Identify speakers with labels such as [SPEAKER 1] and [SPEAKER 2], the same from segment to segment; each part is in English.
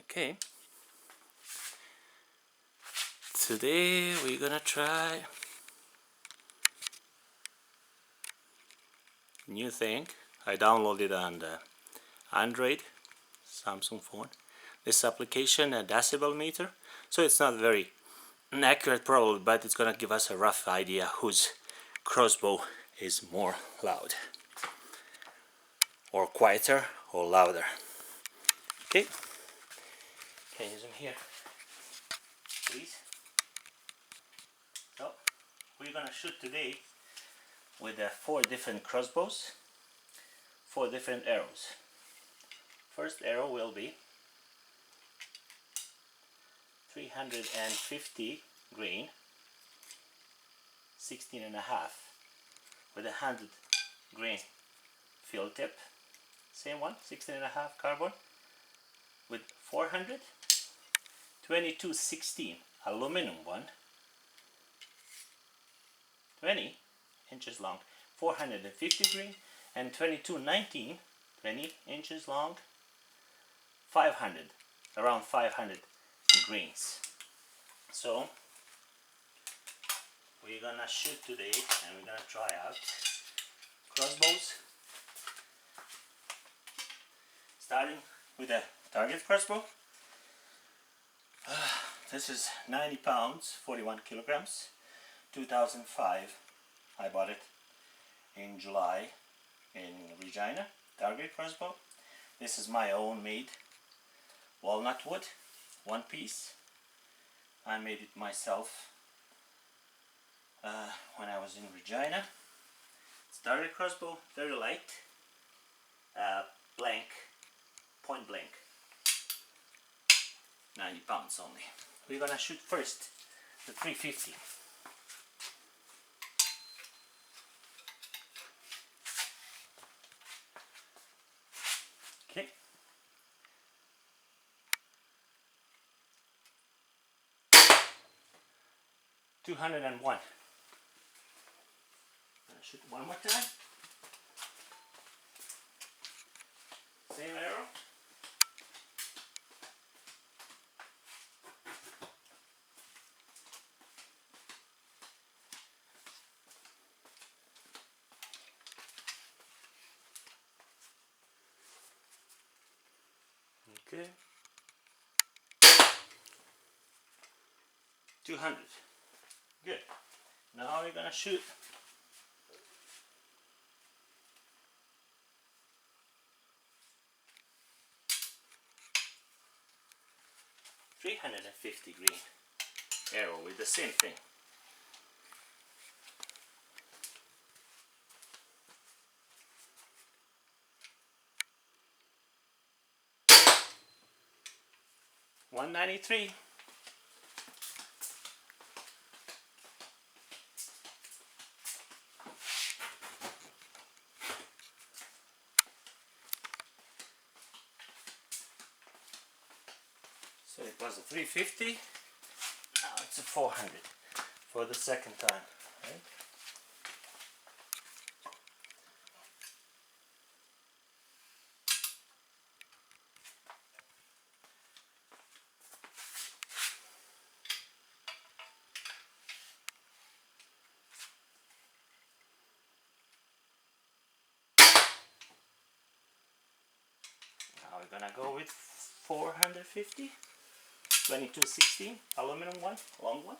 [SPEAKER 1] Okay, today we're gonna try new thing. I downloaded on the Android Samsung phone this application, a decibel meter, so it's not very accurate probably, but it's gonna give us a rough idea whose crossbow is more loud or quieter or louder. Okay, can use them here please. So we're gonna shoot today with 4 different crossbows, 4 different arrows. First arrow will be 350 grain, 16.5 with a 100 grain field tip. Same one, 16.5 carbon with 400, 2216 aluminum one, 20 inches long, 450 grain, and 2219, 20 inches long, 500, around 500 grains. So we're gonna shoot today and we're gonna try out crossbows, starting with a target crossbow. This is 90 pounds, 41 kilograms, 2005. I bought it in July in Regina. Target crossbow. This is my own made walnut wood, 1 piece. I made it myself when I was in Regina. It's target crossbow, very light, blank, point blank, 90 pounds only. We're gonna shoot first the 350. Okay. $201. Gonna shoot one more time. Same arrow. Okay. 200. Good. Now we're gonna shoot 350 grain arrow with the same thing. $193. So it was a 350, now it's a 400 for the second time, right? Now we're gonna go with 450. 2216 aluminum one, long one.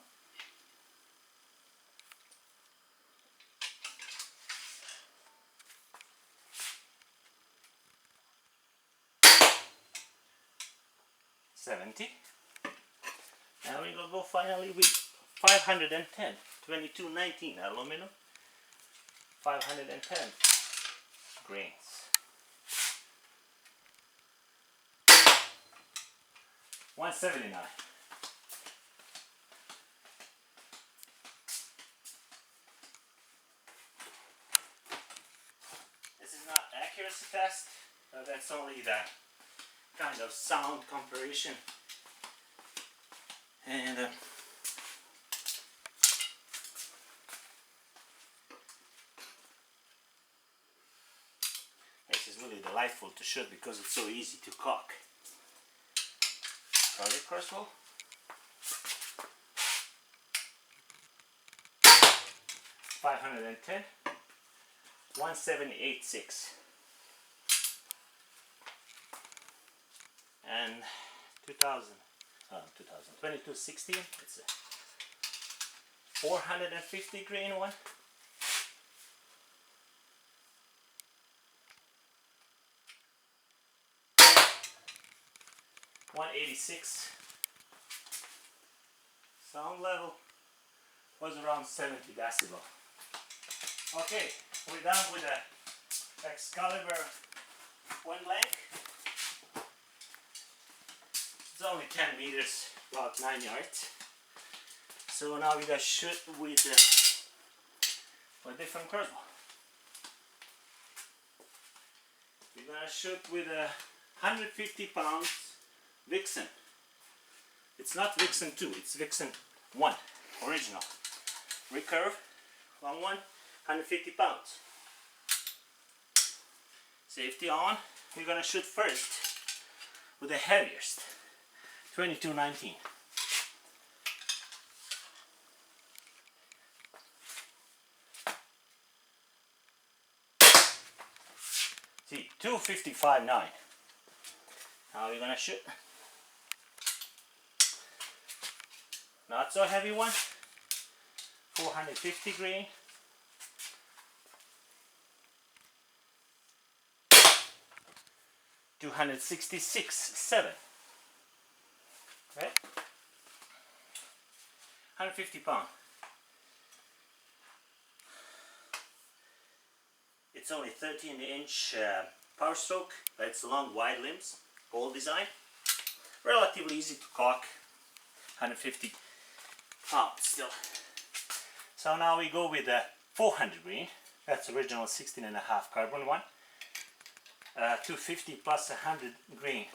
[SPEAKER 1] $70. Now we will go finally with 510. 2219 aluminum, 510 grains. $179. This is not accuracy test, that's only the kind of sound comparison. And this is really delightful to shoot because it's so easy to cock. target crossbow. 510, 178.6, and 2216. It's a 450 grain one. .186. Sound level was around 70 decibel. Okay, we're done with the Excalibur one blank. It's only 10 meters, about 9 yards. So now we're gonna shoot with a different crossbow. We're gonna shoot with a 150 pounds vixen. It's not vixen 2, it's vixen 1, original. Recurve, long one, 150 pounds. Safety on. We're gonna shoot first with the heaviest, 2219. See, 255.9. Now we're gonna shoot. Not so heavy one, 450 grain. .266.7. Right? 150 pound. It's only 13-inch power stroke, but it's long, wide limbs, old design. Relatively easy to cock. 150 pounds still. So now we go with the 400 grain. That's original 16.5 carbon one. 250 plus 100 grain.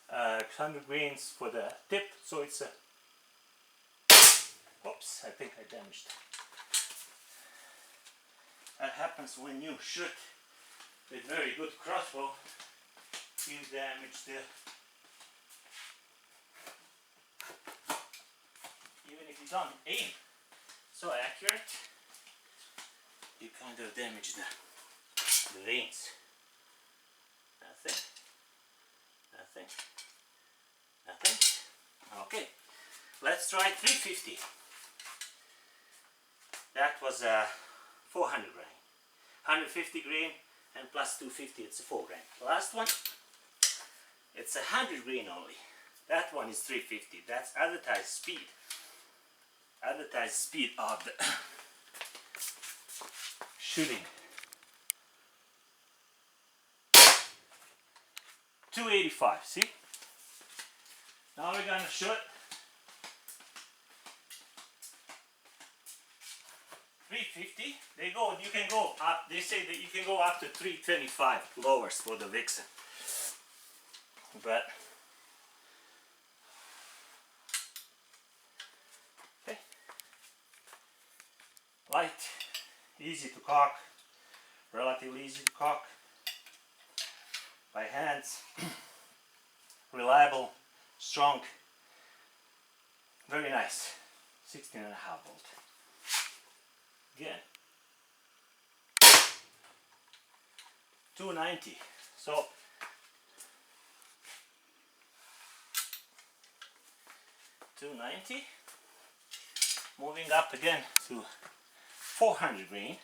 [SPEAKER 1] 100 grains for the tip, so it's a. Oops, I think I damaged. That happens when you shoot with very good crossbow. You damage the. Even if you don't aim so accurate, you kind of damage the veins. Nothing. Nothing. Nothing. Okay. Let's try 350. That was 400 grain. 150 grain and plus 250, it's a 4 grain. The last one, it's 100 grain only. That one is 350. That's advertised speed. Advertised speed of the shooting. 285, see? Now we're gonna shoot 350. They go, you can go up, they say that you can go up to 325 lowers for the vixen. But okay. Light, easy to cock, relatively easy to cock by hands, reliable, strong, very nice, 16.5 volt. Again, 290. So $290. Moving up again to 400 grain,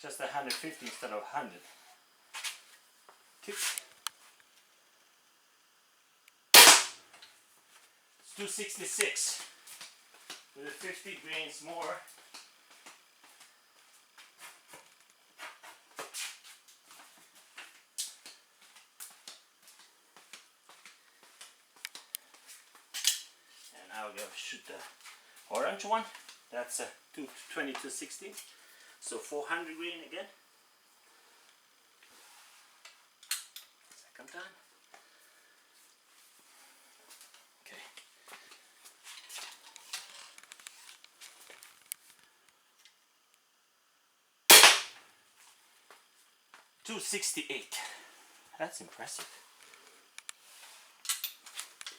[SPEAKER 1] just 150 instead of 100. Tip. It's 266 with 50 grains more. Now we're going to shoot the orange one. That's a 2216. So 400 grain again. Second time. Okay. $268. That's impressive.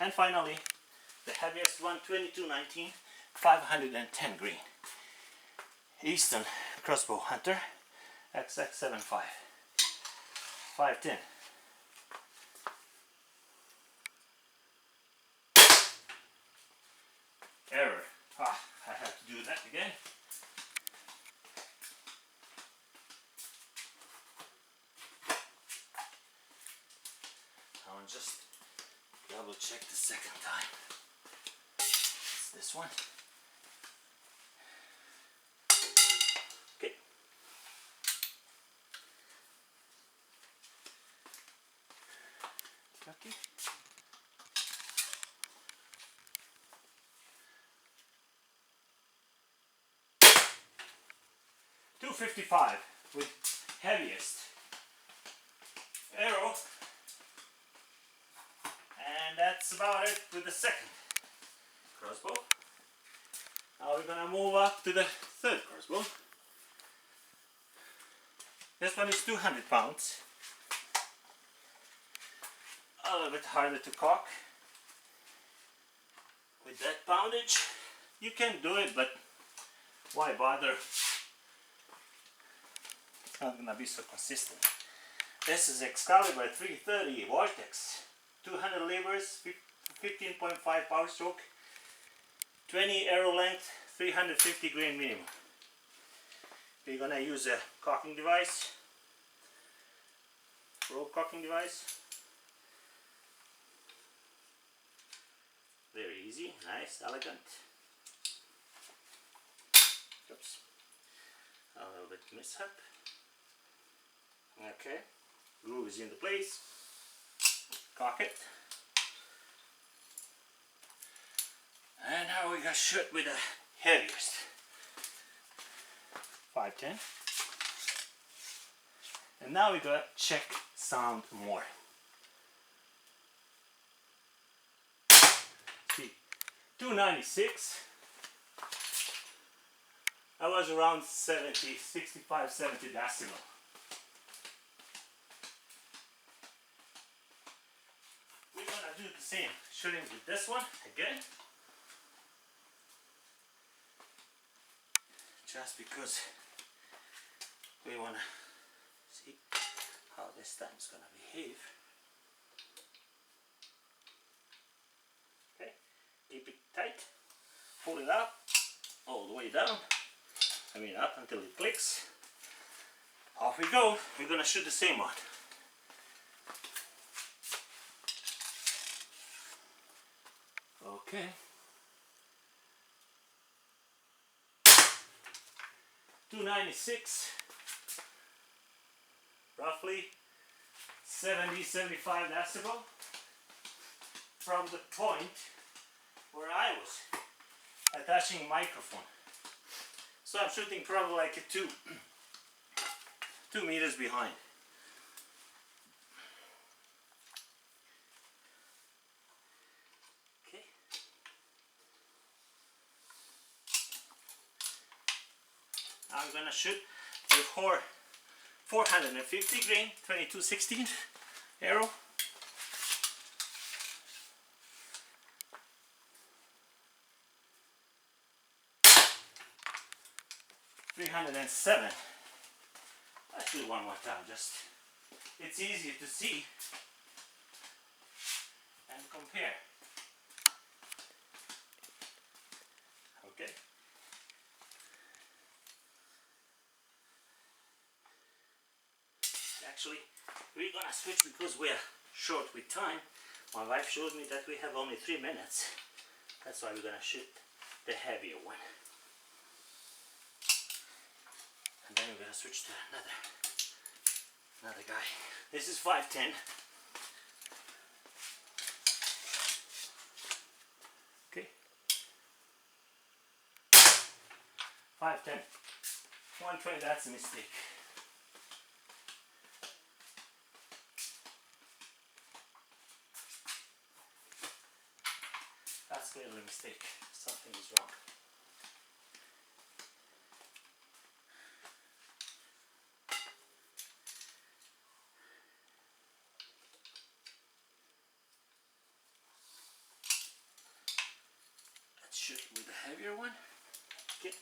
[SPEAKER 1] And finally, the heaviest one, 2219, 510 green. Eastern crossbow hunter, XX75, 510. Error. I have to do that again. I'll just double check the second time. It's this one. Okay. Okay. .255 with heaviest arrow, and that's about it with the second crossbow. Now we're gonna move up to the third crossbow. This one is 200 pounds. A little bit harder to cock. With that poundage, you can do it, but why bother? It's not gonna be so consistent. This is Excalibur 330 Vortex, 200 levers, 15.5 power stroke, 20 arrow length, 350 grain minimum. We're gonna use a cocking device, rope cocking device. Very easy, nice, elegant. Oops, a little bit mishap. Okay, groove is in the place. Cock it. And now we got shoot with the heaviest. 510. And now we gotta check sound more. See, 296. I was around 70, 65, 70 decibel. We're gonna do the same, shooting with this one again. Just because we wanna see how this time is gonna behave. Okay, keep it tight, pull it up all the way down. I mean up until it clicks. Off we go. We're gonna shoot the same one. Okay. .296, roughly 70-75 decibel from the point where I was attaching microphone. So I'm shooting probably like a 2 meters behind. Okay. I'm gonna shoot with 450 grain 2216 arrow. .307. Let's do one more time. Just it's easier to see and compare. Okay. Actually, we're gonna switch because we're short with time. My wife showed me that we have only 3 minutes. That's why we're gonna shoot the heavier one. And then we're gonna switch to another guy. This is 510. Okay. 510. 120, that's a mistake. That's clearly a mistake. Something is wrong. heavier one. Okay.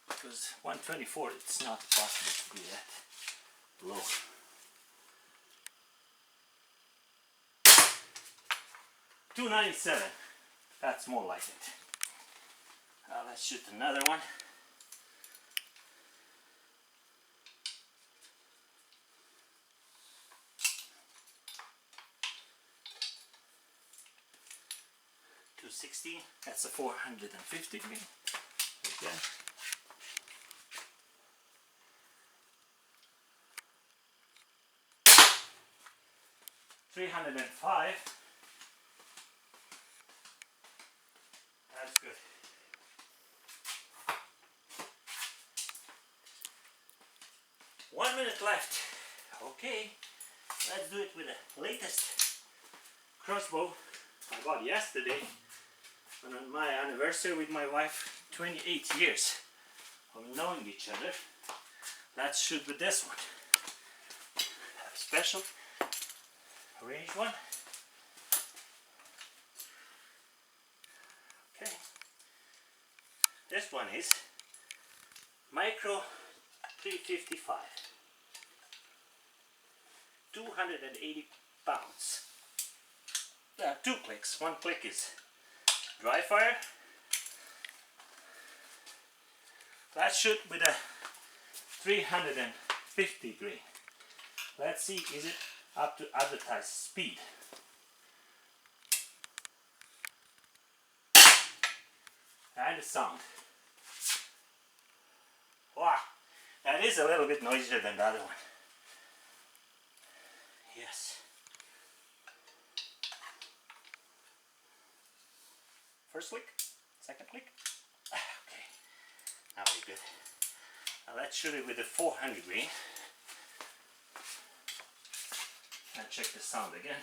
[SPEAKER 1] Because 124, it's not possible to be that low. $2.97. That's more like it. Let's shoot another one. $2.16. That's a 450 green. Okay. $305. That's good. One minute left. Okay, let's do it with the latest crossbow I bought yesterday on my anniversary with my wife. 28 years of knowing each other. Let's shoot with this one. A special range one. Okay. This one is micro 355. 280 pounds. There are 2 clicks. One click is dry fire. Let's shoot with a 350 grain. Let's see, is it up to advertised speed? And the sound. Wow, that is a little bit noisier than the other one. Yes. First click, second click. Okay, now we're good. Now let's shoot it with the 400 grain. And check the sound again.